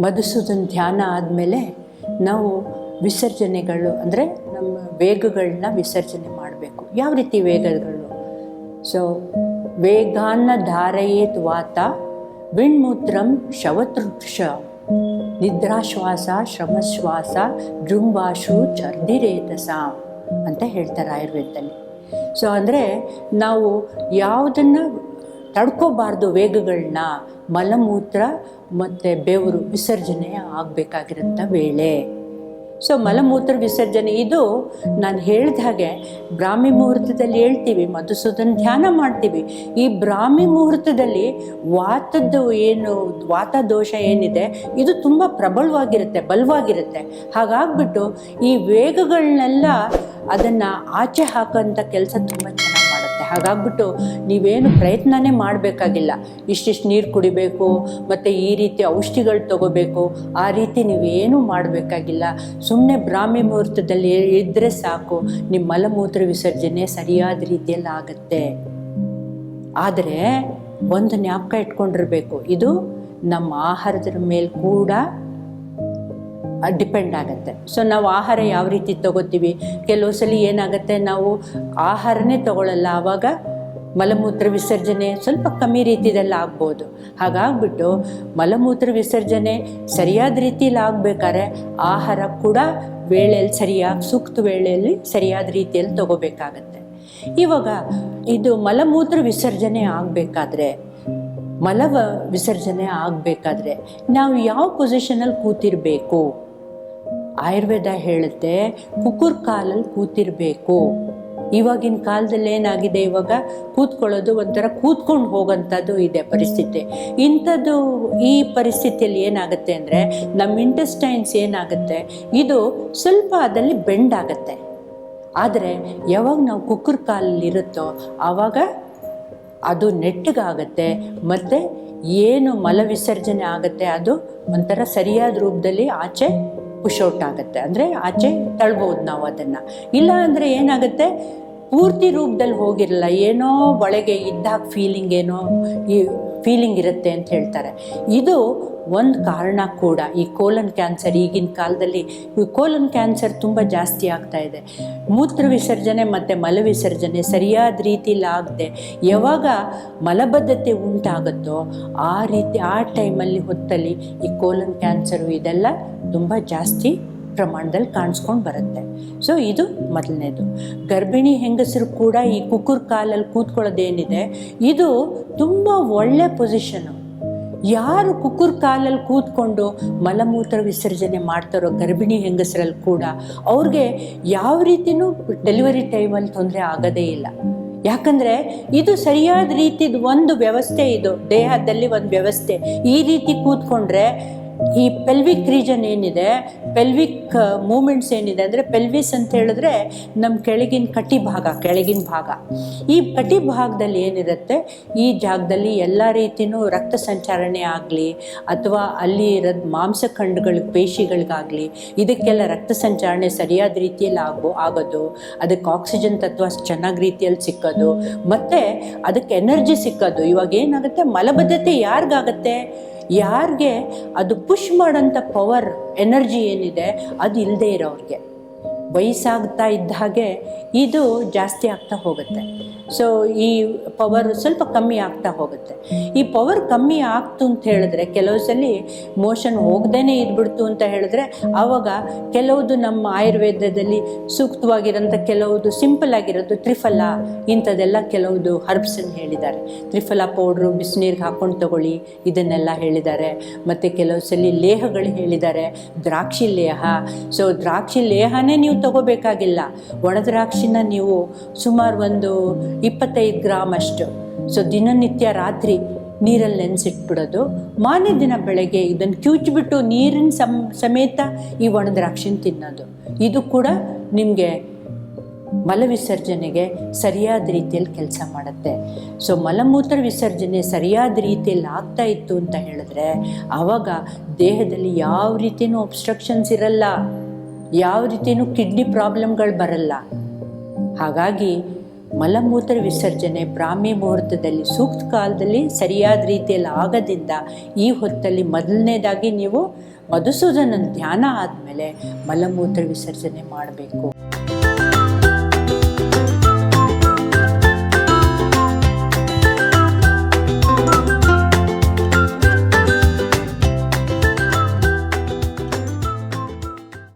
ಮಧುಸೂದನ್ ಧ್ಯಾನ ಆದಮೇಲೆ ನಾವು ವಿಸರ್ಜನೆಗಳು ಅಂದರೆ ನಮ್ಮ ವೇಗಗಳನ್ನ ವಿಸರ್ಜನೆ ಮಾಡಬೇಕು. ಯಾವ ರೀತಿ ವೇಗಗಳು? ಸೊ ವೇಗಾನ್ನ ಧಾರಯೇತ್ ವಾತ ವಿಣ್ಮೂತ್ರಂ ಶವತೃಕ್ಷ ನಿದ್ರಾಶ್ವಾಸ ಶ್ರಮಶ್ವಾಸ ಜೃಂಭಾಶು ಚರ್ದಿರೇತಸ ಅಂತ ಹೇಳ್ತಾರೆ ಆಯುರ್ವೇದದಲ್ಲಿ. ಸೊ ಅಂದರೆ ನಾವು ಯಾವುದನ್ನು ತಡ್ಕೋಬಾರ್ದು, ವೇಗಗಳನ್ನ, ಮಲಮೂತ್ರ ಮತ್ತು ಬೆವರು ವಿಸರ್ಜನೆ ಆಗಬೇಕಾಗಿರೋಂಥ ವೇಳೆ. ಸೊ ಮಲಮೂತ್ರ ವಿಸರ್ಜನೆ ಇದು ನಾನು ಹೇಳಿದ ಹಾಗೆ ಬ್ರಾಹ್ಮಿ ಮುಹೂರ್ತದಲ್ಲಿ ಹೇಳ್ತೀವಿ, ಮಧುಸೂದನ್ ಧ್ಯಾನ ಮಾಡ್ತೀವಿ. ಈ ಬ್ರಾಹ್ಮಿ ಮುಹೂರ್ತದಲ್ಲಿ ವಾತ ದೋಷ ಏನಿದೆ ಇದು ತುಂಬ ಪ್ರಬಲವಾಗಿರುತ್ತೆ, ಬಲವಾಗಿರುತ್ತೆ. ಹಾಗಾಗ್ಬಿಟ್ಟು ಈ ವೇಗಗಳನ್ನೆಲ್ಲ ಅದನ್ನು ಆಚೆ ಹಾಕೋಂಥ ಕೆಲಸ ತುಂಬ ಚೆನ್ನಾಗಿ ಮಾಡುತ್ತೆ. ಹಾಗಾಗ್ಬಿಟ್ಟು ನೀವೇನು ಪ್ರಯತ್ನನೇ ಮಾಡಬೇಕಾಗಿಲ್ಲ. ಇಷ್ಟಿಷ್ಟು ನೀರು ಕುಡಿಬೇಕು ಮತ್ತು ಈ ರೀತಿ ಔಷಧಿಗಳು ತಗೋಬೇಕು, ಆ ರೀತಿ ನೀವೇನೂ ಮಾಡಬೇಕಾಗಿಲ್ಲ. ಸುಮ್ಮನೆ ಬ್ರಾಹ್ಮಿ ಮುಹೂರ್ತದಲ್ಲಿ ಇದ್ದರೆ ಸಾಕು, ನಿಮ್ಮ ಮಲಮೂತ್ರ ವಿಸರ್ಜನೆ ಸರಿಯಾದ ರೀತಿಯಲ್ಲಿ ಆಗುತ್ತೆ. ಆದರೆ ಒಂದು ಜ್ಞಾಪಕ ಇಟ್ಕೊಂಡಿರಬೇಕು, ಇದು ನಮ್ಮ ಆಹಾರದ ಮೇಲೆ ಕೂಡ ಡಿಪೆಂಡ್ ಆಗುತ್ತೆ. ಸೊ ನಾವು ಆಹಾರ ಯಾವ ರೀತಿ ತಗೋತೀವಿ, ಕೆಲವು ಸಲ ಏನಾಗುತ್ತೆ ನಾವು ಆಹಾರನೇ ತಗೊಳ್ಳಲ್ಲ, ಆವಾಗ ಮಲಮೂತ್ರ ವಿಸರ್ಜನೆ ಸ್ವಲ್ಪ ಕಮ್ಮಿ ರೀತಿಯಲ್ಲಿ ಆಗ್ಬೋದು. ಹಾಗಾಗ್ಬಿಟ್ಟು ಮಲಮೂತ್ರ ವಿಸರ್ಜನೆ ಸರಿಯಾದ ರೀತಿಯಲ್ಲಿ ಆಗಬೇಕಾದ್ರೆ ಆಹಾರ ಕೂಡ ವೇಳೆಯಲ್ಲಿ ಸರಿಯಾಗಿ ಸೂಕ್ತ ವೇಳೆಯಲ್ಲಿ ಸರಿಯಾದ ರೀತಿಯಲ್ಲಿ ತಗೋಬೇಕಾಗತ್ತೆ. ಇವಾಗ ಇದು ಮಲಮೂತ್ರ ವಿಸರ್ಜನೆ ಆಗಬೇಕಾದ್ರೆ, ವಿಸರ್ಜನೆ ಆಗಬೇಕಾದ್ರೆ ನಾವು ಯಾವ ಪೊಸಿಷನಲ್ಲಿ ಕೂತಿರಬೇಕು? ಆಯುರ್ವೇದ ಹೇಳುತ್ತೆ ಕುಕ್ಕುರ್ ಕಾಲಲ್ಲಿ ಕೂತಿರಬೇಕು. ಇವಾಗಿನ ಕಾಲದಲ್ಲಿ ಏನಾಗಿದೆ, ಇವಾಗ ಕೂತ್ಕೊಳ್ಳೋದು ಒಂಥರ ಕೂತ್ಕೊಂಡು ಹೋಗೋಂಥದ್ದು ಇದೆ ಪರಿಸ್ಥಿತಿ. ಇಂಥದ್ದು ಈ ಪರಿಸ್ಥಿತಿಯಲ್ಲಿ ಏನಾಗುತ್ತೆ ಅಂದರೆ ನಮ್ಮ ಇಂಟೆಸ್ಟೈನ್ಸ್ ಏನಾಗುತ್ತೆ, ಇದು ಸ್ವಲ್ಪ ಅದಲ್ಲಿ ಬೆಂಡ್ ಆಗುತ್ತೆ. ಆದರೆ ಯಾವಾಗ ನಾವು ಕುಕ್ಕುರ್ ಕಾಲಲ್ಲಿ ಇರುತ್ತೋ ಆವಾಗ ಅದು ನೆಟ್ಟಗಾಗತ್ತೆ ಮತ್ತು ಏನು ಮಲ ವಿಸರ್ಜನೆ ಆಗುತ್ತೆ ಅದು ಒಂಥರ ಸರಿಯಾದ ರೂಪದಲ್ಲಿ ಆಚೆ ಪುಷೌಟ್ ಆಗುತ್ತೆ, ಅಂದರೆ ಆಚೆ ತಳ್ಬೋದು ನಾವು ಅದನ್ನು. ಇಲ್ಲ ಅಂದರೆ ಏನಾಗುತ್ತೆ, ಪೂರ್ತಿ ರೂಪದಲ್ಲಿ ಹೋಗಿರಲ್ಲ, ಏನೋ ಒಳಗೆ ಇದ್ದಾಗ ಫೀಲಿಂಗ್ ಇರುತ್ತೆ ಅಂತ ಹೇಳ್ತಾರೆ. ಇದು ಒಂದು ಕಾರಣ ಕೂಡ. ಈ ಕೋಲನ್ ಕ್ಯಾನ್ಸರ್ ಈಗಿನ ಕಾಲದಲ್ಲಿ ಕೋಲನ್ ಕ್ಯಾನ್ಸರ್ ತುಂಬ ಜಾಸ್ತಿ ಆಗ್ತಾ ಇದೆ. ಮೂತ್ರ ವಿಸರ್ಜನೆ ಮತ್ತು ಮಲ ವಿಸರ್ಜನೆ ಸರಿಯಾದ ರೀತಿಯಲ್ಲಿ ಆಗದೆ ಯಾವಾಗ ಮಲಬದ್ಧತೆ ಉಂಟಾಗುತ್ತೋ ಆ ಟೈಮಲ್ಲಿ ಹೊತ್ತಲ್ಲಿ ಈ ಕೋಲನ್ ಕ್ಯಾನ್ಸರು ಇದೆಲ್ಲ ತುಂಬ ಜಾಸ್ತಿ ಪ್ರಮಾಣದಲ್ಲಿ ಕಾಣಿಸ್ಕೊಂಡು ಬರುತ್ತೆ. ಸೊ ಇದು ಮೊದಲನೇದು. ಗರ್ಭಿಣಿ ಹೆಂಗಸರು ಕೂಡ ಈ ಕುಕ್ಕುರ್ ಕಾಲಲ್ಲಿ ಕೂತ್ಕೊಳ್ಳೋದೇನಿದೆ ಇದು ತುಂಬ ಒಳ್ಳೆ ಪೊಸಿಷನು. ಯಾರು ಕುಕ್ಕುರ್ ಕಾಲಲ್ಲಿ ಕೂತ್ಕೊಂಡು ಮಲಮೂತ್ರ ವಿಸರ್ಜನೆ ಮಾಡ್ತಾರೋ ಗರ್ಭಿಣಿ ಹೆಂಗಸರಲ್ಲಿ ಕೂಡ ಅವ್ರಿಗೆ ಯಾವ ರೀತಿಯೂ ಡೆಲಿವರಿ ಟೈಮಲ್ಲಿ ತೊಂದರೆ ಆಗೋದೇ ಇಲ್ಲ. ಯಾಕಂದರೆ ಇದು ಸರಿಯಾದ ರೀತಿದು ಒಂದು ವ್ಯವಸ್ಥೆ, ಇದು ದೇಹದಲ್ಲಿ ಒಂದು ವ್ಯವಸ್ಥೆ. ಈ ರೀತಿ ಕೂತ್ಕೊಂಡ್ರೆ ಈ ಪೆಲ್ವಿಕ್ ರೀಜನ್ ಏನಿದೆ, ಪೆಲ್ವಿಕ್ ಮೂಮೆಂಟ್ಸ್ ಏನಿದೆ ಅಂದರೆ ಪೆಲ್ವಿಸ್ ಅಂತ ಹೇಳಿದ್ರೆ ನಮ್ಮ ಕೆಳಗಿನ ಭಾಗ. ಈ ಕಟಿ ಭಾಗದಲ್ಲಿ ಏನಿರುತ್ತೆ, ಈ ಜಾಗದಲ್ಲಿ ಎಲ್ಲ ರೀತಿಯೂ ರಕ್ತ ಸಂಚಾರಣೆ ಆಗಲಿ ಅಥವಾ ಅಲ್ಲಿ ಇರೋದು ಮಾಂಸಖಂಡಗಳಿಗೆ ಪೇಶಿಗಳಿಗಾಗಲಿ ಇದಕ್ಕೆಲ್ಲ ರಕ್ತ ಸಂಚಾರಣೆ ಸರಿಯಾದ ರೀತಿಯಲ್ಲಿ ಆಗೋದು, ಅದಕ್ಕೆ ಆಕ್ಸಿಜನ್ ತತ್ವ ಚೆನ್ನಾಗಿ ರೀತಿಯಲ್ಲಿ ಸಿಕ್ಕೋದು ಮತ್ತು ಅದಕ್ಕೆ ಎನರ್ಜಿ ಸಿಕ್ಕೋದು. ಇವಾಗ ಏನಾಗುತ್ತೆ, ಮಲಬದ್ಧತೆ ಯಾರಿಗಾಗತ್ತೆ, ಯಾರಿಗೆ ಅದು ಪುಷ್ ಮಾಡೋಂಥ ಪವರ್ ಎನರ್ಜಿ ಏನಿದೆ ಅದು ಇಲ್ಲದೆ ಇರೋರಿಗೆ ವಯಸ್ಸಾಗ್ತಾ ಇದ್ದ ಹಾಗೆ ಇದು ಜಾಸ್ತಿ ಆಗ್ತಾ ಹೋಗುತ್ತೆ. ಸೊ ಈ ಪವರ್ ಸ್ವಲ್ಪ ಕಮ್ಮಿ ಆಗ್ತಾ ಹೋಗುತ್ತೆ. ಈ ಪವರ್ ಕಮ್ಮಿ ಆಗ್ತು ಅಂತ ಹೇಳಿದ್ರೆ ಕೆಲವು ಸಲ ಮೋಷನ್ ಹೋಗ್ದೇ ಇದ್ಬಿಡ್ತು ಅಂತ ಹೇಳಿದ್ರೆ ಆವಾಗ ಕೆಲವುದು ನಮ್ಮ ಆಯುರ್ವೇದದಲ್ಲಿ ಸೂಕ್ತವಾಗಿರೋಂಥ ಕೆಲವುದು ಸಿಂಪಲ್ ಆಗಿರೋದು ತ್ರಿಫಲ ಇಂಥದ್ದೆಲ್ಲ ಕೆಲವುದು ಹರ್ಬ್ಸನ್ನು ಹೇಳಿದ್ದಾರೆ. ತ್ರಿಫಲ ಪೌಡ್ರು ಬಿಸಿನೀರಿಗೆ ಹಾಕ್ಕೊಂಡು ತಗೊಳ್ಳಿ ಇದನ್ನೆಲ್ಲ ಹೇಳಿದ್ದಾರೆ. ಮತ್ತು ಕೆಲವು ಸಲ ಲೇಹಗಳು ಹೇಳಿದ್ದಾರೆ, ದ್ರಾಕ್ಷಿ ಲೇಹ. ಸೊ ದ್ರಾಕ್ಷಿ ಲೇಹನೇ ನೀವು ತಗೋಬೇಕಾಗಿಲ್ಲ, ಒಣ ದ್ರಾಕ್ಷಿನ ನೀವು ಸುಮಾರು ಒಂದು 25 ಗ್ರಾಮ್ ಅಷ್ಟು ಸೊ ದಿನನಿತ್ಯ ರಾತ್ರಿ ನೀರಲ್ಲಿ ನೆನೆಸಿಟ್ಬಿಡೋದು, ಮಾರನೇ ದಿನ ಬೆಳಗ್ಗೆ ಇದನ್ನು ಕಿವುಚ್ಬಿಟ್ಟು ನೀರಿನ ಸಮೇತ ಈ ಒಣ ದ್ರಾಕ್ಷಿನ ತಿನ್ನೋದು. ಇದು ಕೂಡ ನಿಮಗೆ ಮಲವಿಸರ್ಜನೆಗೆ ಸರಿಯಾದ ರೀತಿಯಲ್ಲಿ ಕೆಲಸ ಮಾಡುತ್ತೆ. ಸೊ ಮಲಮೂತ್ರ ವಿಸರ್ಜನೆ ಸರಿಯಾದ ರೀತಿಯಲ್ಲಿ ಆಗ್ತಾ ಇತ್ತು ಅಂತ ಹೇಳಿದ್ರೆ ಆವಾಗ ದೇಹದಲ್ಲಿ ಯಾವ ರೀತಿಯೂ ಒಬ್ಸ್ಟ್ರಕ್ಷನ್ಸ್ ಇರಲ್ಲ, ಯಾವ ರೀತಿಯೂ ಕಿಡ್ನಿ ಪ್ರಾಬ್ಲಮ್ಗಳು ಬರಲ್ಲ. ಹಾಗಾಗಿ ಮಲಮೂತ್ರ ವಿಸರ್ಜನೆ ಬ್ರಾಹ್ಮಿ ಮುಹೂರ್ತದಲ್ಲಿ ಸೂಕ್ತ ಕಾಲದಲ್ಲಿ ಸರಿಯಾದ ರೀತಿಯಲ್ಲಿ ಆಗೋದ್ರಿಂದ ಈ ಹೊತ್ತಲ್ಲಿ ಮೊದಲನೇದಾಗಿ ನೀವು ಮಧುಸೂದನನ ಧ್ಯಾನ ಆದಮೇಲೆ ಮಲಮೂತ್ರ ವಿಸರ್ಜನೆ ಮಾಡಬೇಕು.